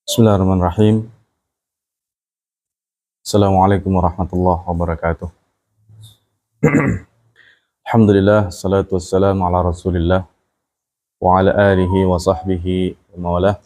Bismillahirrahmanirrahim. Assalamualaikum warahmatullahi wabarakatuh. Alhamdulillah, salatu wassalamu ala rasulillah wa ala alihi wa sahbihi wa mawalah.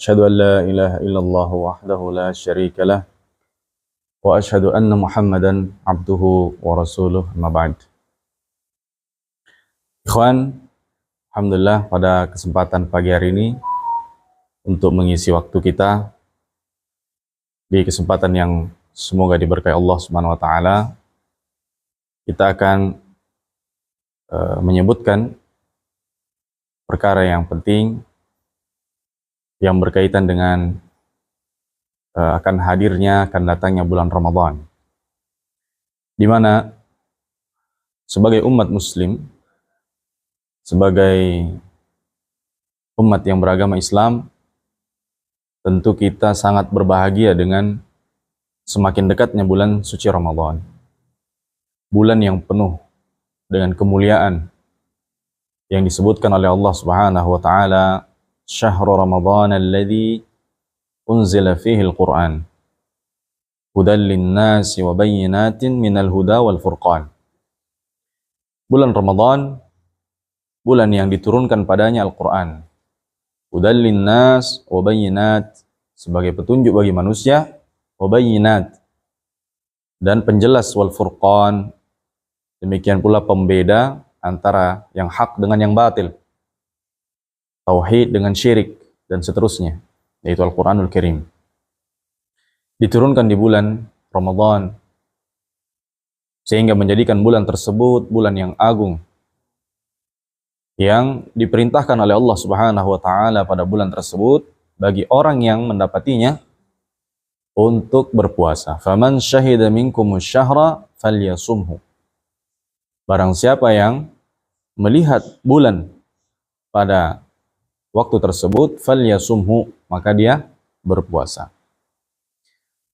Asyhadu an la ilaha illallah wahdahu la syarika lah wa asyhadu anna Muhammadan abduhu wa rasuluh, amma ba'd. Ikhwan, alhamdulillah pada kesempatan pagi hari ini untuk mengisi waktu kita di kesempatan yang semoga diberkahi Allah Subhanahu wa taala, kita akan menyebutkan perkara yang penting yang berkaitan dengan akan datangnya bulan Ramadan, di mana sebagai umat muslim, sebagai umat yang beragama Islam, tentu kita sangat berbahagia dengan semakin dekatnya bulan suci Ramadan. Bulan yang penuh dengan kemuliaan yang disebutkan oleh Allah Subhanahu wa taala, "Syahrul Ramadan alladzi unzila fihi al-Qur'an, hudan lin-nasi wa bayyinatin minal huda wal furqan." Bulan Ramadan, bulan yang diturunkan padanya Al-Qur'an. Hudan lin-nas wa bayyinat, sebagai petunjuk bagi manusia, wa bayyinat, dan penjelas, wal furqan, demikian pula pembeda antara yang hak dengan yang batil, tauhid dengan syirik, dan seterusnya, yaitu Al-Quranul Karim. Diturunkan di bulan Ramadan, sehingga menjadikan bulan tersebut bulan yang agung, yang diperintahkan oleh Allah Subhanahu wa taala pada bulan tersebut bagi orang yang mendapatinya untuk berpuasa. Faman syahida minkumus syahra falyasumhu. Barang siapa yang melihat bulan pada waktu tersebut, falyasumhu, maka dia berpuasa.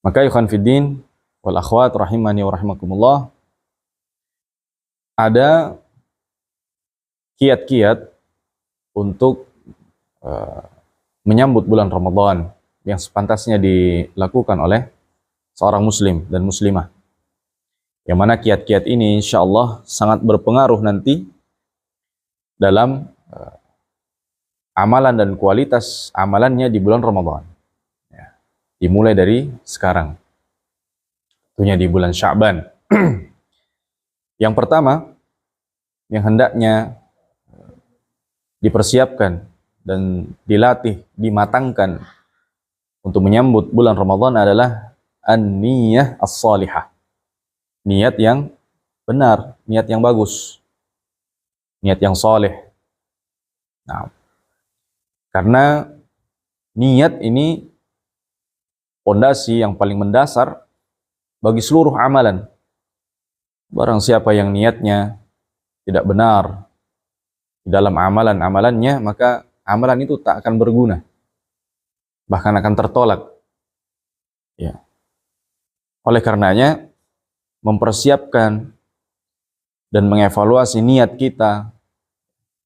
Maka ikhwan fiddin wal akhwat rahimani wa rahimakumullah, ada kiat-kiat untuk menyambut bulan Ramadan yang sepantasnya dilakukan oleh seorang muslim dan muslimah. Yang mana kiat-kiat ini insyaallah sangat berpengaruh nanti dalam amalan dan kualitas amalannya di bulan Ramadan. Ya, dimulai dari sekarang, tentunya di bulan Sya'ban. Yang pertama yang hendaknya dipersiapkan dan dilatih, dimatangkan untuk menyambut bulan Ramadan adalah an-niyah as-salihah. Niat yang benar, niat yang bagus, niat yang saleh. Nah, karena niat ini pondasi yang paling mendasar bagi seluruh amalan. Barang siapa yang niatnya tidak benar di dalam amalan-amalannya, maka amalan itu tak akan berguna, bahkan akan tertolak. Ya. Oleh karenanya, mempersiapkan dan mengevaluasi niat kita,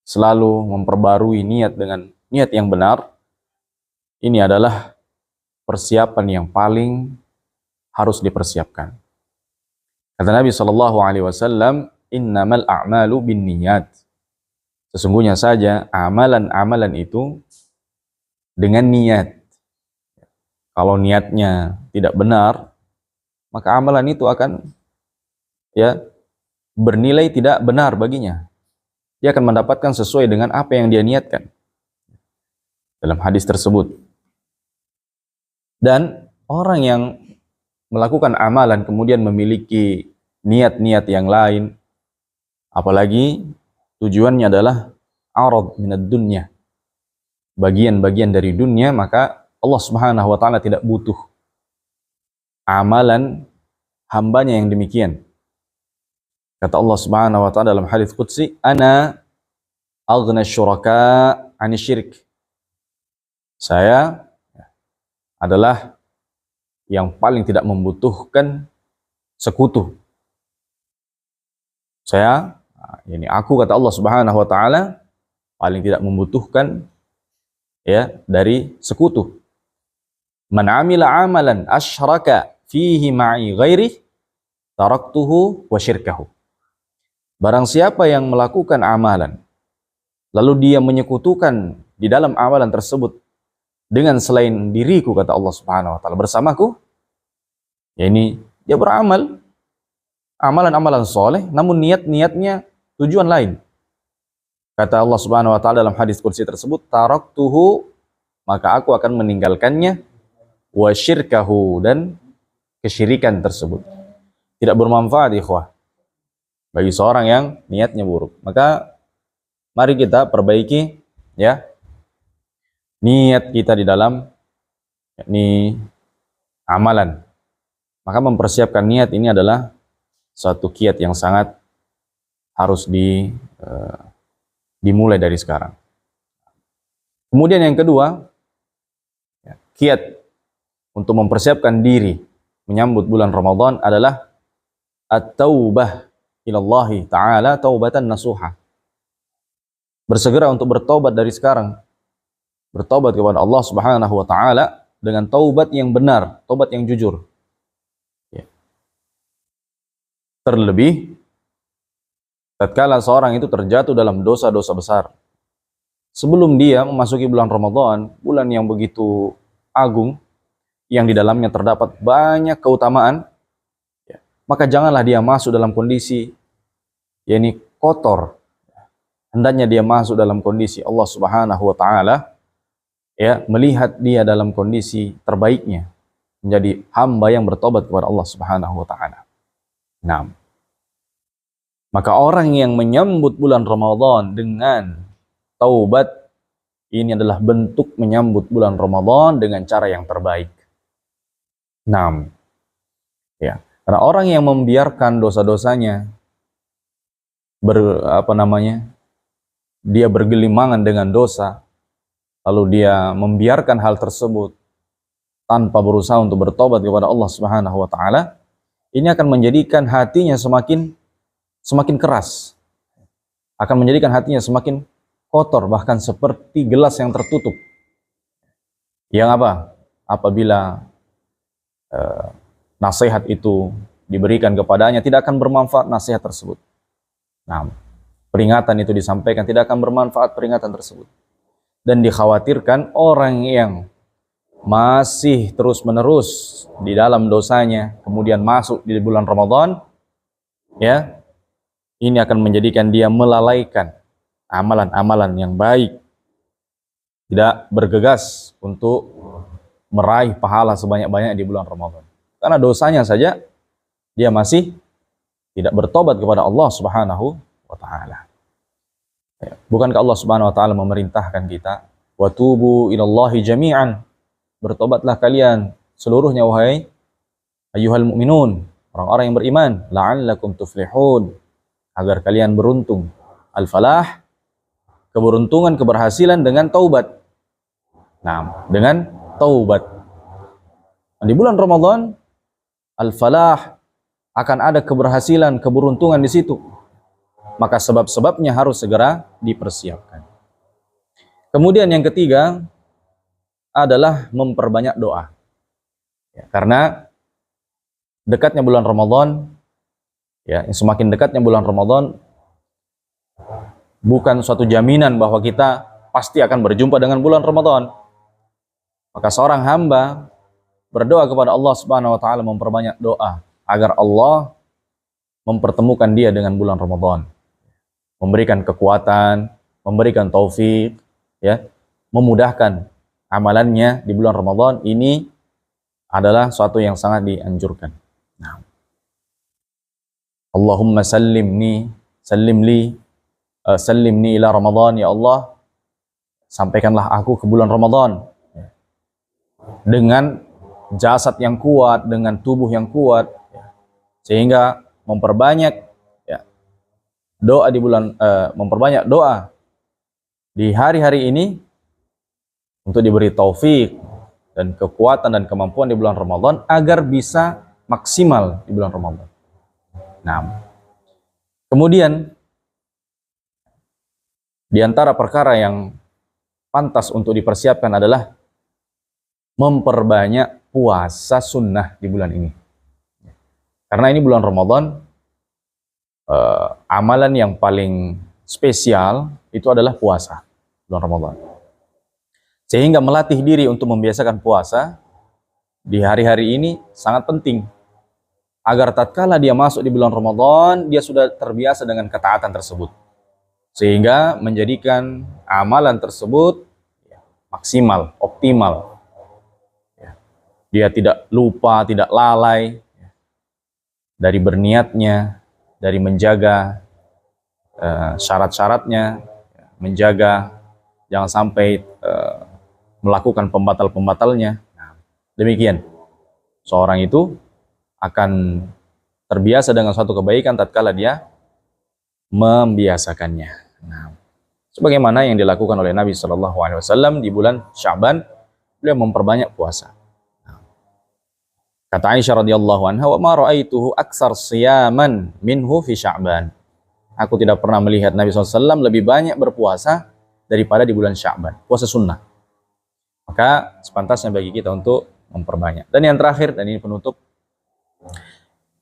selalu memperbarui niat dengan niat yang benar, ini adalah persiapan yang paling harus dipersiapkan. Kata Nabi SAW, "Innamal a'malu binniyat." Sesungguhnya saja amalan-amalan itu dengan niat. Kalau niatnya tidak benar, maka amalan itu akan bernilai tidak benar baginya. Dia akan mendapatkan sesuai dengan apa yang dia niatkan dalam hadis tersebut. Dan orang yang melakukan amalan kemudian memiliki niat-niat yang lain, apalagi tujuannya adalah arad minad dunya, bagian-bagian dari dunia, maka Allah Subhanahu wa taala tidak butuh amalan hambanya yang demikian. Kata Allah Subhanahu wa taala dalam hadis qudsi, "Ana aghna syuraka 'ani syirik." Saya adalah yang paling tidak membutuhkan sekutu. Saya Nah, ini aku, kata Allah Subhanahu wa taala, paling tidak membutuhkan ya dari sekutu. Man amila amalan asyraka fihi ma'i ghairi taraktuhu wa syirkahu. Barang siapa yang melakukan amalan lalu dia menyekutukan di dalam amalan tersebut dengan selain diriku, kata Allah Subhanahu wa taala, bersamaku, ya ini dia beramal amalan-amalan soleh namun niatnya tujuan lain. Kata Allah Subhanahu wa taala dalam hadis qudsi tersebut, taraktuhu, maka aku akan meninggalkannya, wa syirkahu, dan kesyirikan tersebut. Tidak bermanfaat ikhwah bagi seorang yang niatnya buruk. Maka mari kita perbaiki ya niat kita di dalam yakni amalan. Maka mempersiapkan niat ini adalah suatu kiat yang sangat harus dimulai dari sekarang. Kemudian yang kedua, kiat untuk mempersiapkan diri menyambut bulan Ramadan adalah at-taubah ilallahi ta'ala taubatan nasuha. Bersegera untuk bertobat dari sekarang. Bertobat kepada Allah Subhanahu wa taala dengan taubat yang benar, taubat yang jujur. Ya. Terlebih tatkala seorang itu terjatuh dalam dosa-dosa besar. Sebelum dia memasuki bulan Ramadan, bulan yang begitu agung, yang di dalamnya terdapat banyak keutamaan, ya, maka janganlah dia masuk dalam kondisi yakni kotor. Hendaknya dia masuk dalam kondisi Allah Subhanahu wa taala ya melihat dia dalam kondisi terbaiknya, menjadi hamba yang bertobat kepada Allah Subhanahu wa taala. Nah, maka orang yang menyambut bulan Ramadan dengan taubat, ini adalah bentuk menyambut bulan Ramadan dengan cara yang terbaik. Nah, ya, karena orang yang membiarkan dosa-dosanya dia bergelimangan dengan dosa, lalu dia membiarkan hal tersebut tanpa berusaha untuk bertobat kepada Allah Subhanahu wa taala, ini akan menjadikan hatinya semakin keras. Akan menjadikan hatinya semakin kotor, bahkan seperti gelas yang tertutup. Yang apa? Apabila nasihat itu diberikan kepadanya, tidak akan bermanfaat nasihat tersebut. Nah, peringatan itu disampaikan, tidak akan bermanfaat peringatan tersebut. Dan dikhawatirkan orang yang masih terus-menerus di dalam dosanya, kemudian masuk di bulan Ramadan, ya, ini akan menjadikan dia melalaikan amalan-amalan yang baik, tidak bergegas untuk meraih pahala sebanyak-banyak di bulan Ramadan. Karena dosanya saja dia masih tidak bertobat kepada Allah Subhanahu wa taala. Ya, bukankah Allah Subhanahu wa taala memerintahkan kita, "Wa tubu ilallahi jami'an." Bertobatlah kalian seluruhnya wahai ayyuhal mu'minun, orang-orang yang beriman, la'allakum tuflihun, agar kalian beruntung. Al-falah, keberuntungan, keberhasilan dengan taubat. Nah, dengan taubat. Di bulan Ramadan, al-falah, akan ada keberhasilan, keberuntungan di situ. Maka sebab-sebabnya harus segera dipersiapkan. Kemudian yang ketiga adalah memperbanyak doa. Ya, karena dekatnya bulan Ramadan, ya, semakin dekatnya bulan Ramadan bukan suatu jaminan bahwa kita pasti akan berjumpa dengan bulan Ramadan. Maka seorang hamba berdoa kepada Allah Subhanahu wa taala, memperbanyak doa agar Allah mempertemukan dia dengan bulan Ramadan, memberikan kekuatan, memberikan taufik, ya, memudahkan amalannya di bulan Ramadan. Ini adalah suatu yang sangat dianjurkan. Nah, Allahumma sallimni ila Ramadan, ya Allah, sampaikanlah aku ke bulan Ramadan dengan jasad yang kuat, dengan tubuh yang kuat, sehingga memperbanyak doa di bulan, memperbanyak doa di hari-hari ini untuk diberi taufik dan kekuatan dan kemampuan di bulan Ramadan agar bisa maksimal di bulan Ramadan. Nah, kemudian Di antara perkara yang pantas untuk dipersiapkan adalah memperbanyak puasa sunnah di bulan ini. Karena ini bulan Ramadan, amalan yang paling spesial itu adalah puasa bulan Ramadan. Sehingga melatih diri untuk membiasakan puasa di hari-hari ini sangat penting. Agar tatkala dia masuk di bulan Ramadan, dia sudah terbiasa dengan ketaatan tersebut. Sehingga menjadikan amalan tersebut maksimal, optimal. Dia tidak lupa, tidak lalai dari berniatnya, dari menjaga syarat-syaratnya, menjaga jangan sampai melakukan pembatal-pembatalnya. Demikian, seorang itu akan terbiasa dengan suatu kebaikan tatkala dia membiasakannya. Nah, sebagaimana yang dilakukan oleh Nabi Shallallahu Alaihi Wasallam di bulan Sya'ban, beliau memperbanyak puasa. Kata Aisyah radhiyallahu anha, "Wa ma ra'aituhu aktsar siyaman minhu fi Sya'ban." Aku tidak pernah melihat Nabi SAW lebih banyak berpuasa daripada di bulan Sya'ban, puasa sunnah. Maka sepantasnya bagi kita untuk memperbanyak. Dan yang terakhir, dan ini penutup,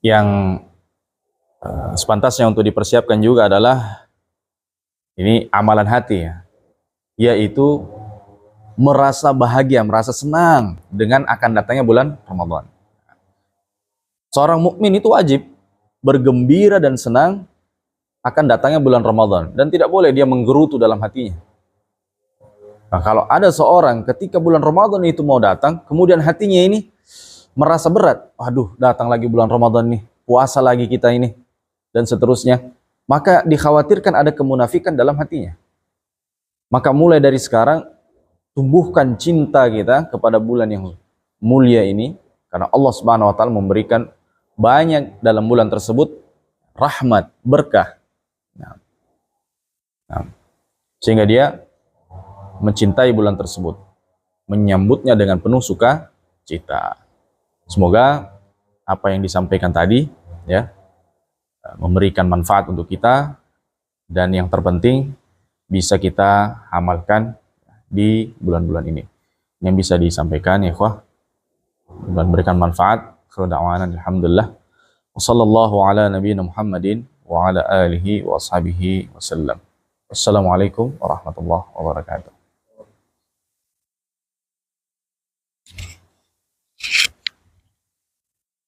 yang sepantasnya untuk dipersiapkan juga adalah ini amalan hati ya, yaitu merasa bahagia, merasa senang dengan akan datangnya bulan Ramadan. Seorang mukmin itu wajib bergembira dan senang akan datangnya bulan Ramadan, dan tidak boleh dia menggerutu dalam hatinya. Nah, kalau ada seorang ketika bulan Ramadan itu mau datang, kemudian hatinya ini merasa berat, aduh datang lagi bulan Ramadan nih, puasa lagi kita ini, dan seterusnya, maka dikhawatirkan ada kemunafikan dalam hatinya. Maka mulai dari sekarang, tumbuhkan cinta kita kepada bulan yang mulia ini, karena Allah Subhanahu wa Ta'ala memberikan banyak dalam bulan tersebut rahmat, berkah. Sehingga dia mencintai bulan tersebut, menyambutnya dengan penuh sukacita. Semoga apa yang disampaikan tadi ya memberikan manfaat untuk kita, dan yang terpenting bisa kita amalkan di bulan-bulan ini. Yang bisa disampaikan ya ikhwah dan berikan manfaat. Alhamdulillah. Wassallallahu ala nabiyina Muhammadin wa ala alihi wa ashabihi wasallam. Wassalamualaikum warahmatullahi wabarakatuh.